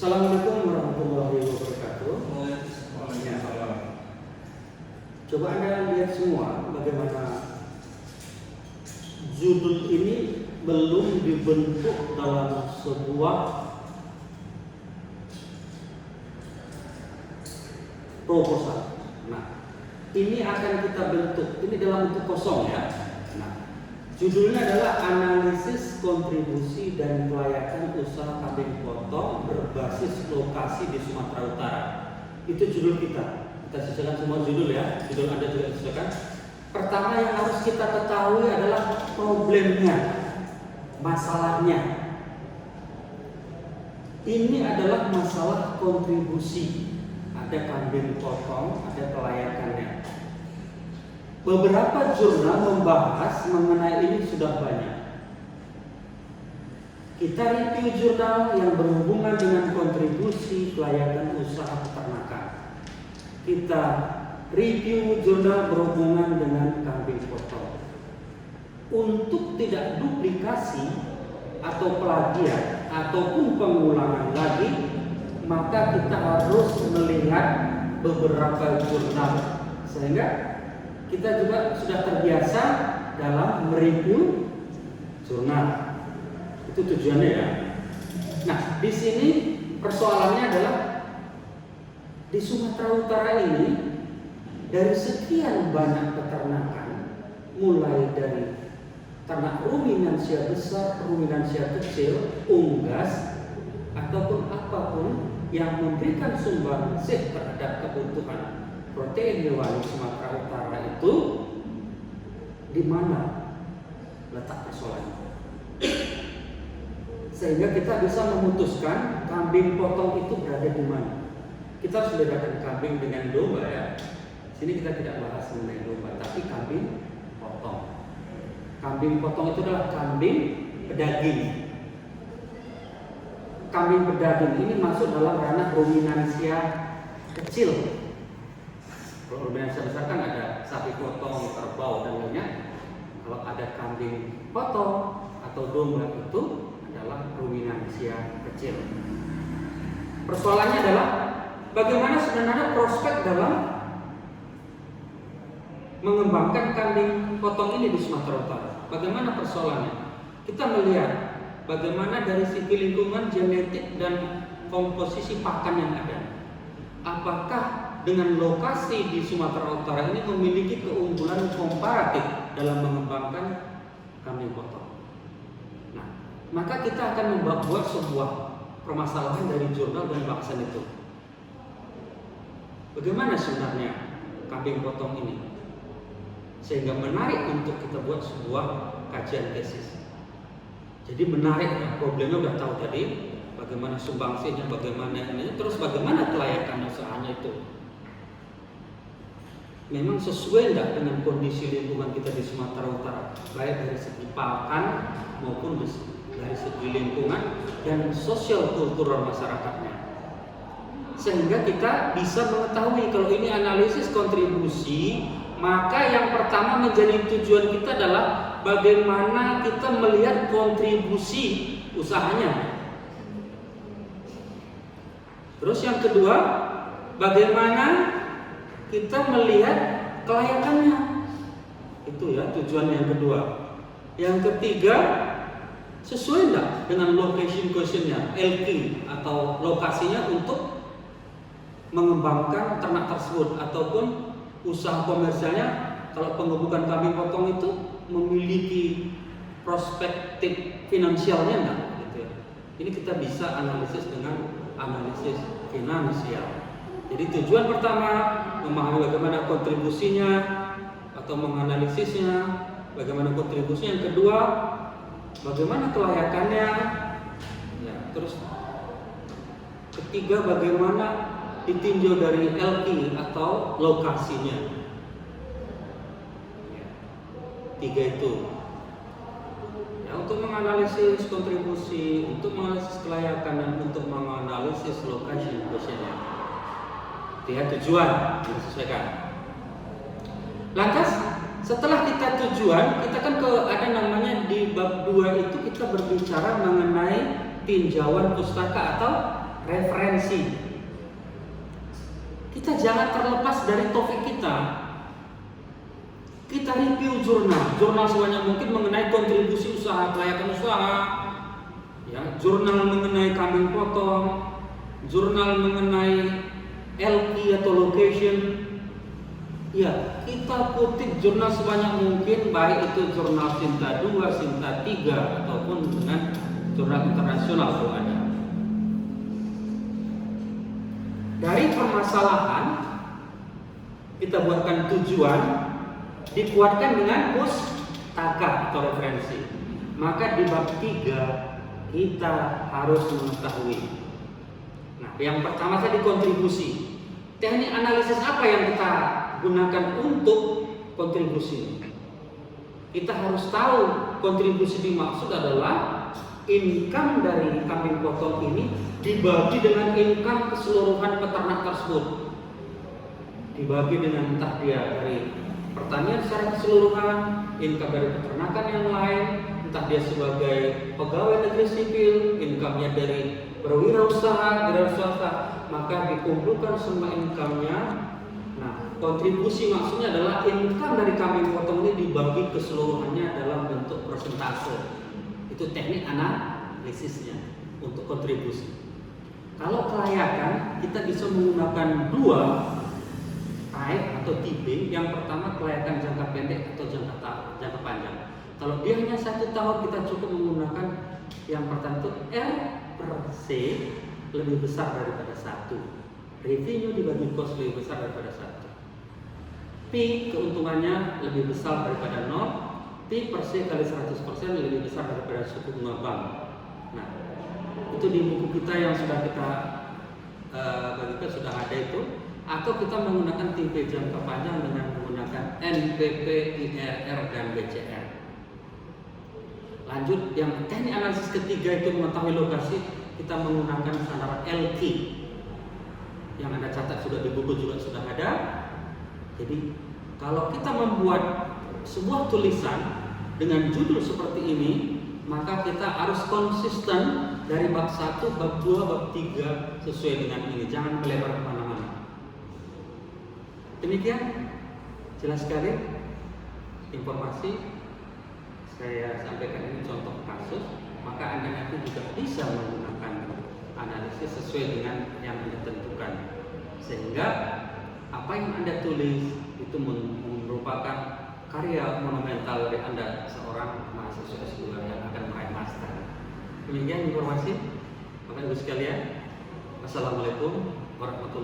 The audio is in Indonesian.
Assalamualaikum warahmatullahi wabarakatuh. Coba Anda lihat semua bagaimana judul ini belum dibentuk dalam sebuah proposal. Nah, ini akan kita bentuk. Ini dalam bentuk kosong ya. Nah, judulnya adalah analisis kontribusi dan kelayakan usaha kambing potong berbasis lokasi di Sumatera Utara. Itu judul kita. Kita sesuaikan semua judul ya. Judul Anda juga sesuaikan. Pertama yang harus kita ketahui adalah problemnya, masalahnya. Ini adalah masalah kontribusi. Ada kambing potong, ada kelayakannya. Beberapa jurnal membahas mengenai ini sudah banyak. Kita review jurnal yang berhubungan dengan kontribusi kelayakan usaha peternakan. Kita review jurnal berhubungan dengan kambing potong. Untuk tidak duplikasi atau plagiat ataupun pengulangan lagi, maka kita harus melihat beberapa jurnal sehingga kita juga sudah terbiasa dalam mereview jurnal. Itu tujuannya ya. Nah, di sini persoalannya adalah di Sumatera Utara ini dari sekian banyak peternakan, mulai dari ternak ruminansia besar, ruminansia kecil, unggas, ataupun apapun yang memberikan sumbangsih terhadap kebutuhan protein hewani Sumatera Utara itu, di mana letak persoalannya? Sehingga kita bisa memutuskan kambing potong itu berada di mana. Kita harus bedakan kambing dengan domba ya. Sini kita tidak bahas mengenai domba, tapi kambing potong. Kambing potong itu adalah kambing pedaging. Kambing pedaging ini masuk dalam ranah ruminansia kecil. Kalau ruminansia besar kan ada sapi potong, kerbau dan lainnya. Kalau ada kambing potong atau domba itu adalah ruminansia kecil. Persoalannya adalah bagaimana sebenarnya prospek dalam mengembangkan kambing potong ini di Sumatera Utara. Bagaimana persoalannya? Kita melihat bagaimana dari segi lingkungan, genetik, dan komposisi pakan yang ada. Apakah dengan lokasi di Sumatera Utara ini memiliki keunggulan komparatif dalam mengembangkan kambing potong? Nah, maka kita akan membuat sebuah permasalahan dari jurnal dan bahasan itu. Bagaimana sebenarnya kambing potong ini? Sehingga menarik untuk kita buat sebuah kajian tesis. Jadi menarik ya, problemnya udah tahu tadi, bagaimana sumbangsihnya, bagaimana ini, terus bagaimana kelayakan usahanya itu. Memang sesuai enggak dengan kondisi lingkungan kita di Sumatera Utara, baik dari segi pakan maupun dari segi lingkungan dan sosial kultural masyarakatnya. Sehingga kita bisa mengetahui kalau ini analisis kontribusi, maka yang pertama menjadi tujuan kita adalah bagaimana kita melihat kontribusi usahanya. Terus yang kedua, bagaimana kita melihat kelayakannya. Itu ya tujuan yang kedua. Yang ketiga, sesuai enggak dengan location questionnya, LQ atau lokasinya untuk mengembangkan ternak tersebut ataupun usaha komersialnya. Kalau pengebukan kambing potong itu memiliki prospektif finansialnya enggak gitu ya. Ini kita bisa analisis dengan analisis finansial. Jadi tujuan pertama memahami bagaimana kontribusinya atau menganalisisnya, bagaimana kontribusinya. Yang kedua, bagaimana kelayakannya. Ya, terus ketiga, bagaimana ditinjau dari LQ atau lokasinya. Tiga itu. Ya, untuk menganalisis kontribusi, untuk menganalisis kelayakan, dan untuk menganalisis location questionnya. Tiga tujuan yang disesuaikan. Lantas setelah kita tujuan, kita kan ada namanya di bab 2 itu kita berbicara mengenai tinjauan pustaka atau referensi. Kita jangan terlepas dari topik kita. Kita review jurnal sebanyak mungkin mengenai kontribusi usaha, kelayakan usaha, ya, jurnal mengenai kambing potong, jurnal mengenai LQ atau location. Ya, kita kutip jurnal sebanyak mungkin, baik itu jurnal Sinta 2, Sinta 3 ataupun dengan jurnal internasional kalau ada. Dari permasalahan kita buatkan tujuan, dikuatkan dengan pustaka atau referensi. Maka di bab 3 kita harus mengetahui. Nah, yang pertama tadi kontribusi. Teknik analisis apa yang kita gunakan untuk kontribusi? Kita harus tahu kontribusi dimaksud adalah income dari kambing potong ini dibagi dengan income keseluruhan peternak tersebut. Dibagi dengan entah dia dari pertanian secara keseluruhan, income dari peternakan yang lain, entah dia sebagai pegawai negeri sipil, income-nya dari berwirausaha, dari swasta, maka dikumpulkan semua income-nya. Nah, kontribusi maksudnya adalah income dari kambing potong ini dibagi keseluruhannya dalam bentuk persentase. Itu teknik analisisnya untuk kontribusi. Kalau kelayakan, kita bisa menggunakan 2 type atau tipe. Yang pertama kelayakan jangka pendek atau jangka panjang. Kalau dia hanya 1 tahun, kita cukup menggunakan yang pertama itu R per C lebih besar daripada 1. Revenue dibagi cost lebih besar daripada 1. P keuntungannya lebih besar daripada 0. P per C kali 100% lebih besar daripada suku bunga bank. Nah, itu di buku kita yang sudah kita bagikan sudah ada itu. Atau kita menggunakan tipe jangka panjang dengan menggunakan NPP, IRR, dan BCR. Lanjut, yang teknik analisis ketiga itu mengetahui lokasi, kita menggunakan standar LQ. Yang Anda catat sudah di buku juga sudah ada. Jadi, kalau kita membuat sebuah tulisan dengan judul seperti ini, maka kita harus konsisten dari bab 1, bab 2, bab 3 sesuai dengan ini. Jangan melebar kemana-mana. Demikian, jelas sekali informasi saya sampaikan ini contoh kasus. Maka Anda nanti juga bisa menggunakan analisis sesuai dengan yang Anda tentukan. Sehingga apa yang Anda tulis itu merupakan karya monumental dari Anda, seorang mahasiswa S2 yang akan meraih master. Demikian informasi Bapak Ibu sekalian. Wassalamualaikum warahmatullahi wabarakatuh.